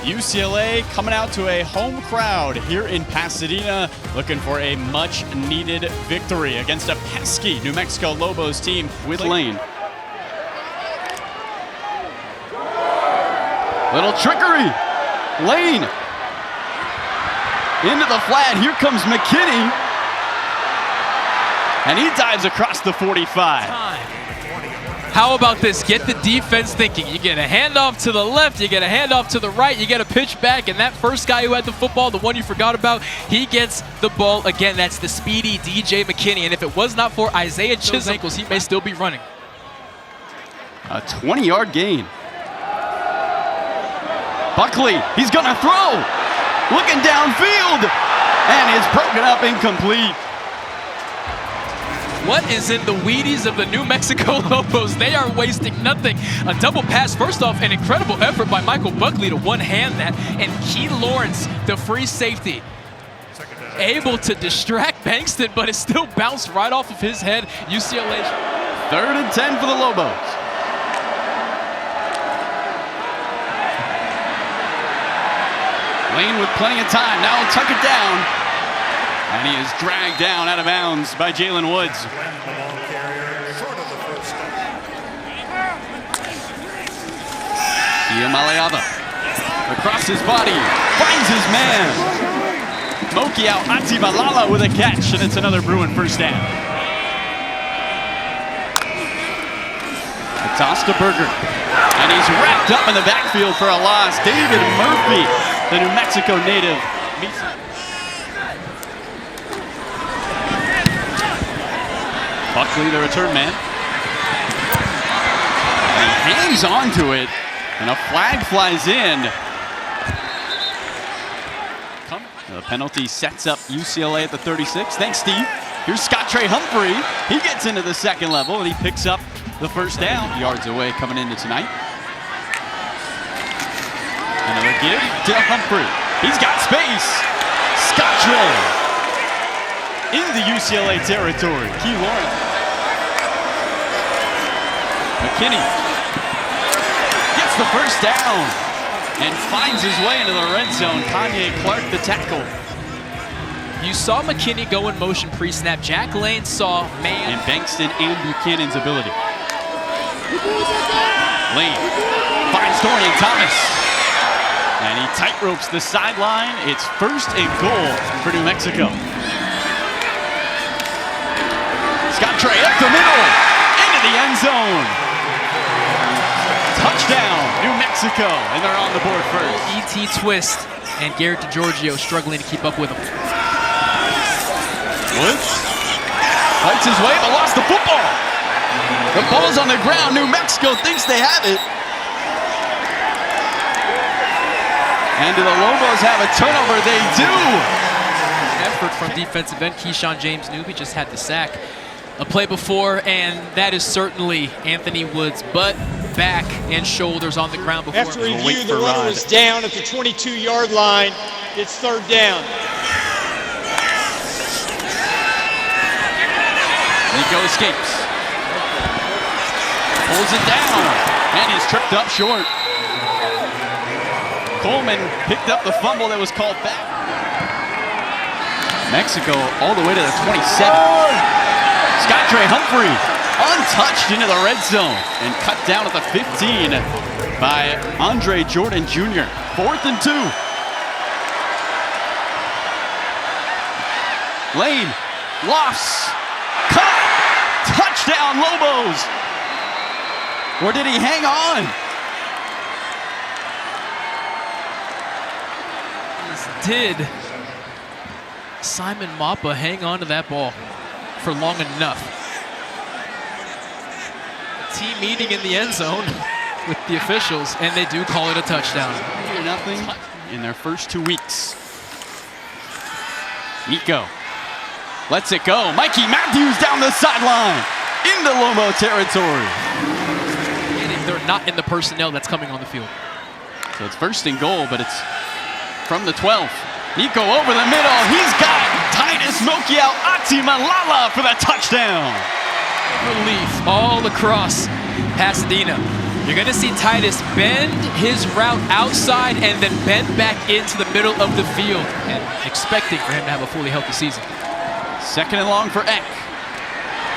UCLA coming out to a home crowd here in Pasadena, looking for a much-needed victory against a pesky New Mexico Lobos team with Lane. Little trickery. Lane. Into the flat. Here comes McKinney. And he dives across the 45. How about this? Get the defense thinking. You get a handoff to the left, you get a handoff to the right, you get a pitch back, and that first guy who had the football, the one you forgot about, he gets the ball again. That's the speedy DJ McKinney, and if it was not for Isaiah Chisholm's ankles, he may still be running. A 20-yard gain. Buckley, he's gonna throw. Looking downfield, and it's broken up incomplete. What is in the Wheaties of the New Mexico Lobos? They are wasting nothing. A double pass. First off, an incredible effort by Michael Buckley to one-hand that. And Key Lawrence, the free safety, able to distract Bankston, but it still bounced right off of his head. UCLA. 3rd and 10 for the Lobos. Lane with plenty of time. Now he'll tuck it down. And he is dragged down out of bounds by Jalen Woods. Iamaleava across his body, finds his man. Mokiao Atimalala with a catch, and it's another Bruin first down. A toss to Berger, and he's wrapped up in the backfield for a loss. David Murphy, the New Mexico native, meets Buckley, the return man. And he hangs on to it, and a flag flies in. The penalty sets up UCLA at the 36. Thanks, Steve. Here's Scott Trey Humphrey. He gets into the second level, and he picks up the first down. Yards away coming into tonight. Another give to Humphrey. He's got space. Scott Trey into UCLA territory. Key Lawrence. McKinney gets the first down and finds his way into the red zone. Kanye Clark, the tackle. You saw McKinney go in motion pre-snap. Jack Lane saw man. And Bankston and Buchanan's ability. Lane finds Dorian Thomas. And he tightropes the sideline. It's 1st and goal for New Mexico. Scott Trey up the middle, into the end zone. Touchdown, New Mexico, and they're on the board first. E.T. twist, and Garrett DiGiorgio struggling to keep up with him. Woods fights his way, but lost the football. The ball's on the ground. New Mexico thinks they have it. And do the Lobos have a turnover? They do. Effort from defensive end Keyshawn James Newby just had the sack a play before, and that is certainly Anthony Woods' butt, back, and shoulders on the ground before. After review, the runner is down at the 22-yard line. It's 3rd down. Nico escapes. Pulls it down, and he's tripped up short. Coleman picked up the fumble that was called back. Mexico all the way to the 27. Scott Trey Humphrey untouched into the red zone and cut down at the 15 by Andre Jordan Jr. 4th and 2. Lane lofts, caught, touchdown Lobos. Or did he hang on? Did Simon Mappa hang on to that ball for long enough? Team meeting in the end zone with the officials, and they do call it a touchdown. 3-0 in their first 2 weeks. Nico lets it go. Mikey Matthews down the sideline into Lobo territory. They're not in the personnel that's coming on the field. So it's 1st and goal, but it's from the 12th. Nico over the middle. He's got Titus Mokiao Atimalala for the touchdown. Relief all across Pasadena. You're going to see Titus bend his route outside and then bend back into the middle of the field, and expecting for him to have a fully healthy season. 2nd and long for Eck.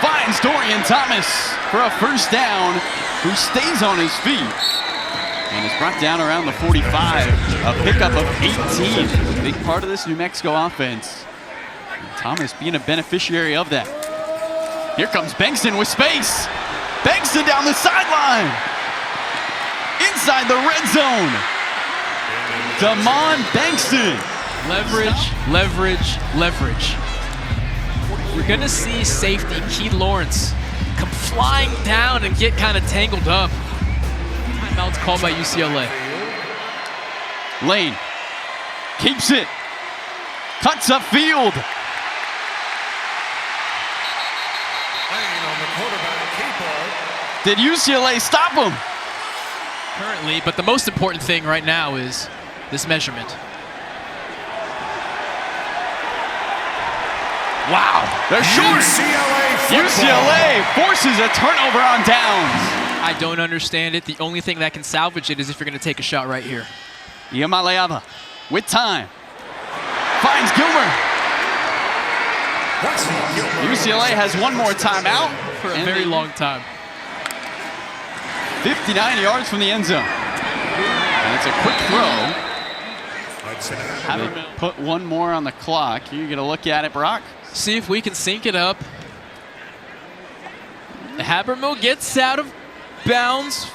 Finds Dorian Thomas for a first down, who stays on his feet and is brought down around the 45. A pickup of 18. Big part of this New Mexico offense. And Thomas being a beneficiary of that. Here comes Bankston with space. Bankston down the sideline. Inside the red zone. Damon Bankston. Leverage, leverage, leverage. We're going to see safety Keith Lawrence come flying down and get kind of tangled up. Timeout's called by UCLA. Lane keeps it. Cuts upfield. Did UCLA stop him? Currently, but the most important thing right now is this measurement. Wow, they're short. UCLA forces a turnover on downs. I don't understand it. The only thing that can salvage it is if you're going to take a shot right here. Iamaleava with time. Finds Gilmer. UCLA has one more timeout For a very long time. 59 yards from the end zone. And it's a quick throw. Haven't put one more on the clock. You're going to look at it, Brock? See if we can sync it up. Habermill gets out of bounds.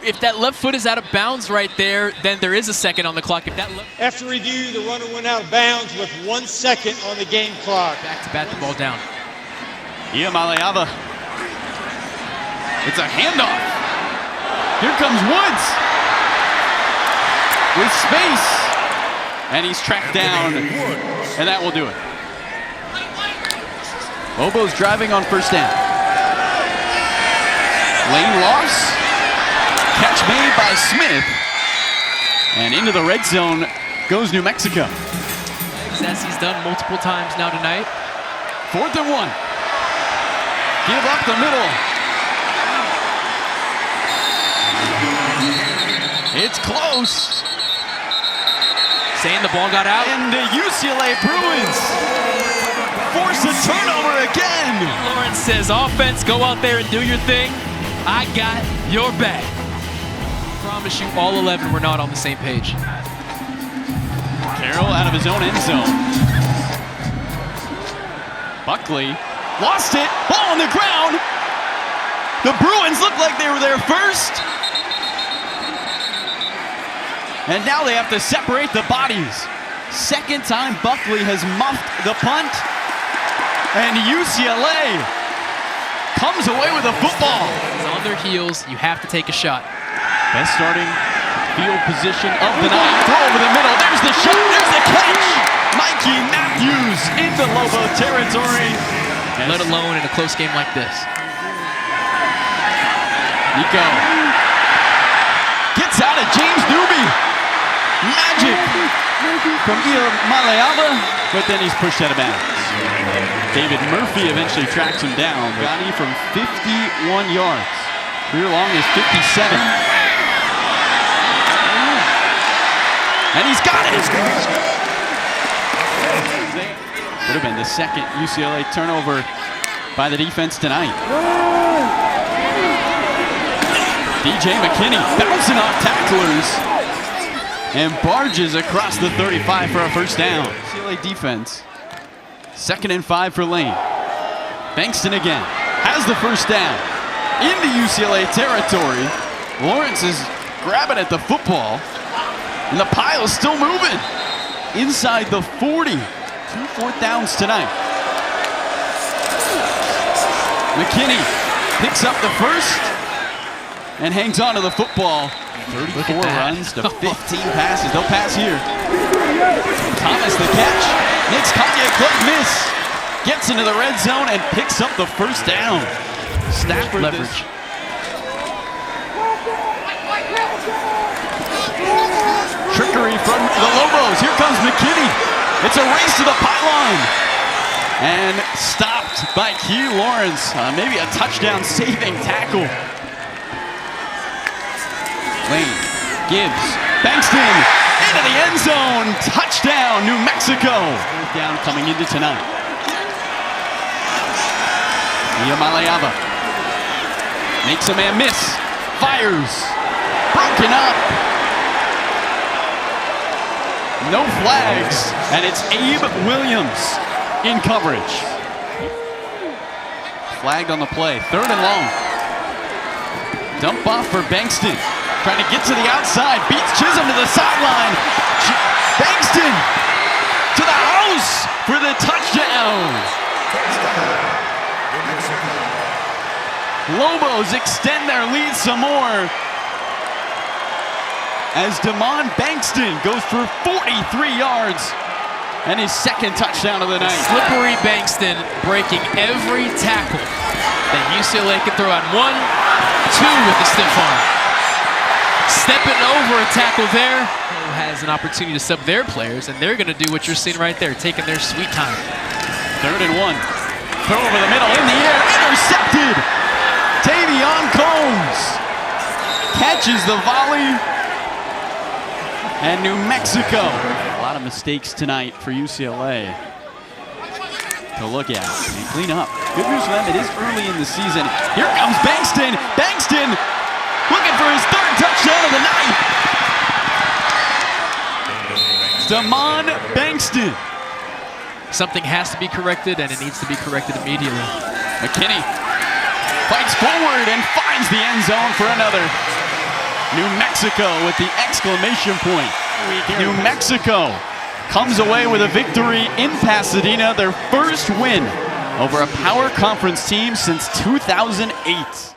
If that left foot is out of bounds right there, then there is a second on the clock. If that After review, the runner went out of bounds with 1 second on the game clock. back to bat the ball down. Iamaleava. It's a handoff. Here comes Woods with space. And he's tracked down, and that will do it. Lobos driving on first down. Lane loss. Catch made by Smith. And into the red zone goes New Mexico. As he's done multiple times now tonight. 4th and 1. Give up the middle. It's close. Saying the ball got out. And the UCLA Bruins force a turnover again. Lawrence says, offense, go out there and do your thing. I got your back. I promise you, all 11 were not on the same page. Carroll out of his own end zone. Buckley lost it. Ball on the ground. The Bruins looked like they were there first. And now they have to separate the bodies. Second time Buckley has muffed the punt. And UCLA comes away with a football. It's on their heels. You have to take a shot. Best starting field position of the night. Throw over the middle. There's the shot. There's the catch. Mikey Matthews into Lobo territory. Let alone in a close game like this. Nico gets out of James Newby. Magic from Iamaleava, but then he's pushed out of bounds. David Murphy eventually tracks him down. Gotti from 51 yards. Career long is 57. And he's got it! Would have been the second UCLA turnover by the defense tonight. DJ McKinney bouncing off tacklers and barges across the 35 for a first down. UCLA defense. 2nd and 5 for Lane. Bankston again has the first down into UCLA territory. Lawrence is grabbing at the football, and the pile is still moving inside the 40. 2 4th downs tonight. McKinney picks up the first and hangs on to the football. 34 runs to 15 passes. They'll pass here. Thomas the catch. Nick's Kanye club miss. Gets into the red zone and picks up the first down. Stafford Leverage. Trickery from the Lobos. Here comes McKinney. It's a race to the pylon. And stopped by Key Lawrence. Maybe a touchdown saving tackle. Lane, Gibbs, Bankston, into the end zone. Touchdown, New Mexico. Third down coming into tonight. Maleava makes a man miss. Fires. Broken up. No flags. And it's Abe Williams in coverage. Flagged on the play. Third and long. Dump off for Bankston. Trying to get to the outside. Beats Chisholm to the sideline. Bankston to the house for the touchdown. Lobos extend their lead some more as Damon Bankston goes for 43 yards and his second touchdown of the night. Slippery Bankston breaking every tackle that UCLA could throw on. 1, 2 with the stiff arm. Stepping over a tackle there. Who has an opportunity to sub their players, and they're going to do what you're seeing right there, taking their sweet time. 3rd and 1. Throw over the middle, in the air, intercepted. Tavion Combs catches the volley. And New Mexico. A lot of mistakes tonight for UCLA to look at and clean up. Good news for them, it is early in the season. Here comes Bankston. Bankston looking for his 3rd touchdown of the night. Damon Bankston. Something has to be corrected, and it needs to be corrected immediately. McKinney fights forward and finds the end zone for another. New Mexico with the exclamation point. New Mexico comes away with a victory in Pasadena, their first win over a power conference team since 2008.